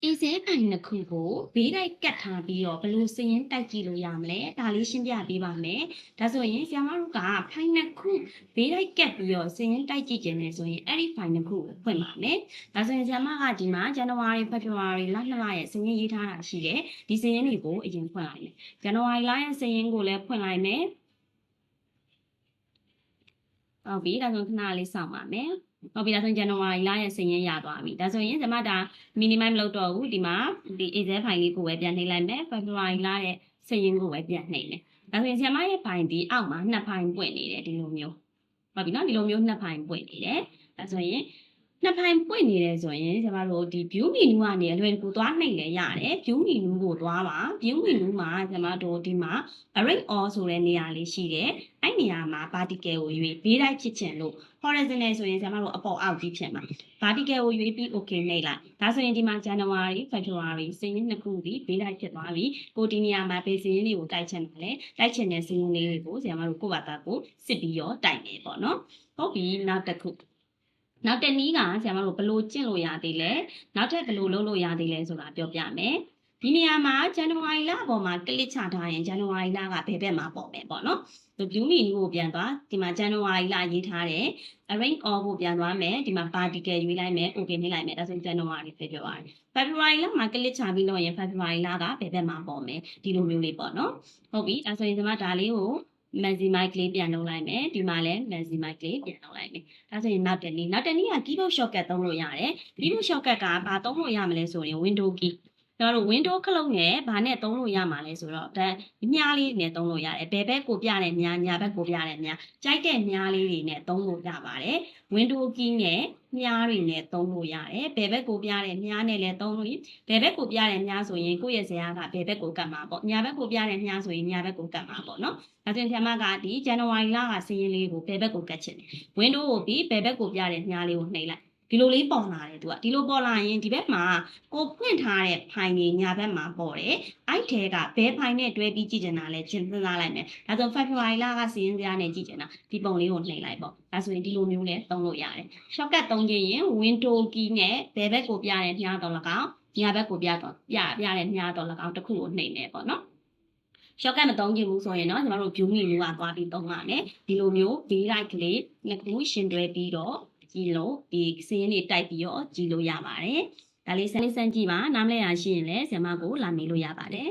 အေးစဲဖိုင်နှစ်ခုကိုဘေးတိုက်ကတ်ထားပြီးတော့ဘယ်လိုစာရင်းတိုက်ကြည့်လို့ရမလဲဒါလေးရှင်းပြပေးပါမယ်ဒါဆိုရင်ဆရာမတို့ကဖိုင်နှစ်ခုဘေးတိုက်ကတ်ပြီးတော့စာရင်းတိုက်ကြည့်ခြင်းနဲ့ဆိုရင်အဲ့ဒီဖိုင်နှစ်ခုကိုဖွင့်ပါမယ်ဒါဆိုရင်ဆရာမကဒီမှာဇန်နဝါရီဖေဖော်ဝါရီလ2လရဲ့စာရင်းရေးထားတာရှိတယ်ဒီစာရင်းတွေကိုအရင်ဖွင့်လိုက်မယ်ဇန်နဝါရီလရဲ့စာရင်းကိုလည်းဖွင့်လိုက်မယ်ဟုတ်ပြီဒါဆိုခဏလေးစောင့်ပါမယ်ဟုတ်ပြီဒါဆိုရင်ဇန်နဝါရီလရဲ့စာရင်းရသွားပြီဒါဆိုရင်ကျွန်မဒါ minimum မလုပ်တော့ဘူးဒီမှာဒီ Excel ဖိုင်လေးကိုပဲပြန်နှိပ်လိုက်မယ် February လရဲ့စာရင်းကိုပဲပြန်နှိပ်မယ်ဒါဆိုရင်ဆရာမရဲ့ဖိုင်ဒီအောက်မှာနှစ်ဖိုင်ပွင့်နေတယ်ဒီလိုမျိုးဟုတ်ပြီနော်ဒီလိုမျိုးနှစ်ဖိုင်ပွင့်နေတယ်ဒါဆိုရင်နှစ်ဖိုင်ပွင့်နေတယ်ဆိုရင်ကျမတို့ဒီ view menu ကနေအလွယ်တကူသွားနှိပ်လဲရတယ် view menu ကိုသွားပါ view menu မှာကျမတို့ဒီမှာ arrange all ဆိုတဲ့နေရာလေးရှိတယ်အဲ့နေရာမှာ vertical ကိုရွေးဘေးတိုက်ဖြစ်ချင်လို့ horizontal ဆိုရင်ကျမတို့အပေါ်အောက်ကြီးဖြစ်မှာ vertical ကိုရွေးပြီး okay နှိပ်လိုက်ဒါဆိုရင်ဒီမှာ January February စာရင်းနှစ်ခုဒီဘေးတိုက်ဖြစ်သွားပြီကိုဒီနေရာမှာဘေးစာရင်းလေးကိုတိုက်ချင်တယ်လေတိုက်ချင်တဲ့စာရင်းလေးတွေကိုကျမတို့ကိုယ့်ဘာသာကိုစစ်ပြီးတော့တိုက်မယ်ပေါ့နော်ဟုတ်ပြီနောက်တစ်ခုနောက်တနည်းကဆရာမတို့ဘယ်လိုကျင့်လို့ရသေးလဲနောက်ထပ်ဘယ်လိုလုပ်လို့ရသေးလဲဆိုတာပြောပြမယ်ဒီနေရာမှာဇန်နဝါရီလအပေါ်မှာကလစ်ချထားရင်ဇန်နဝါရီလကဘယ်ဘက်မှာပေါ်မယ်ပေါ့နော်ဒီ view menu ကိုပြန်သွားဒီမှာဇန်နဝါရီလရေးထားတယ် arrange all ကိုပြန်သွားမယ်ဒီမှာ particle ရွေးလိုက်မယ် okay နှိပ်လိုက်မယ်ဒါဆိုဇန်နဝါရီပဲပြောရတယ် February လမှာကလစ်ချပြီးလို့ရင် February လကဘယ်ဘက်မှာပေါ်မယ်ဒီလိုမျိုးလေးပေါ့နော်ဟုတ်ပြီဒါဆိုရင်ဒီမှာဒါလေးကိုmaximize ကလေးပြန်လုပ်လိုက်မယ်ဒီမှာလည်း maximize ကလေးပြန်လုပ်လိုက်မယ်ဒါဆိုရင်နောက်တနည်းက keyboard shortcut သုံးလို့ရတယ် keyboard shortcut ကဘာသုံးလို့ရမလဲဆိုရင် window key ကျွန်တော်တို့ window ခလုံးနဲ့ဘာနဲ့သုံးလို့ရမှာလဲဆိုတော့ဒါမြားလေးနဲ့သုံးလို့ရတယ်ဘယ်ဘက်ကိုပြတဲ့မြားညာဘက်ကိုပြတဲ့မြားကြိုက်တဲ့မြားလေးတွေနဲ့သုံးလို့ရပါတယ် window key နဲ့မြားတွေနဲ့သုံးလို့ရတယ်ဘယ်ဘက်ကိုပြတဲ့မြားနဲ့လည်းသုံးလို့ဘယ်ဘက်ကိုပြတဲ့မြားဆိုရင်ကိုယ့်ရဲ့ဇာတ်ကဘယ်ဘက်ကိုကတ်မှာပေါ့ညာဘက်ကိုပြတဲ့မြားဆိုရင်ညာဘက်ကိုကတ်မှာပေါ့နော်ဒါဆိုရင်ဆရာမကဒီဇန်နဝါရီလကစာရင်းလေးကိုဘယ်ဘက်ကိုကတ်ချင်တယ် window ကိုပြီးဘယ်ဘက်ကိုပြတဲ့မြားလေးကိုနှိပ်လိုက်ဒီလိုလေးပေါ်လာတယ်သူကဒီလိုပေါ်လာရင်ဒီဘက်မှာကိုဖွင့်ထားတဲ့ဖိုင်တွေညာဘက်မှာပေါ်တယ်အဲ့ထဲကဘယ်ဖိုင်နဲ့တွဲပြီးကြည့်ချင်တာလဲစဉ်းစားလိုက်မယ်ဒါဆို February လကစာရင်းစရာနဲ့ကြည့်ချင်တာဒီပုံလေးကိုနှိပ်လိုက်ပေါ့ဒါဆိုရင်ဒီလိုမျိုးလဲသုံးလို့ရတယ် shortcut သုံးခြင်းရင် window key နဲ့ဘယ်ဘက်ကိုပြတဲ့မြားတော့၎င်းညာဘက်ကိုပြတဲ့မြားတော့၎င်းတစ်ခုကိုနှိပ်နေပေါ့နော်shortcut မသုံးချင်ဘူးဆိုရင်တော့ကျွန်တော်တို့ view menu ကသွားပြီးသုံးရမယ်ဒီလိုမျိုး V right ကလေးနှစ်ခုရှင်တွဲပြီးတော့ကြည့်လို့ဒီစာရင်းတွေတိုက်ပြီးတော့ကြည့်လို့ရပါတယ်ဒါလေးစမ်းကြည့်ပါနားမလဲရရှိရင်လည်းဆရာမကိုလာမေးလို့ရပါတယ်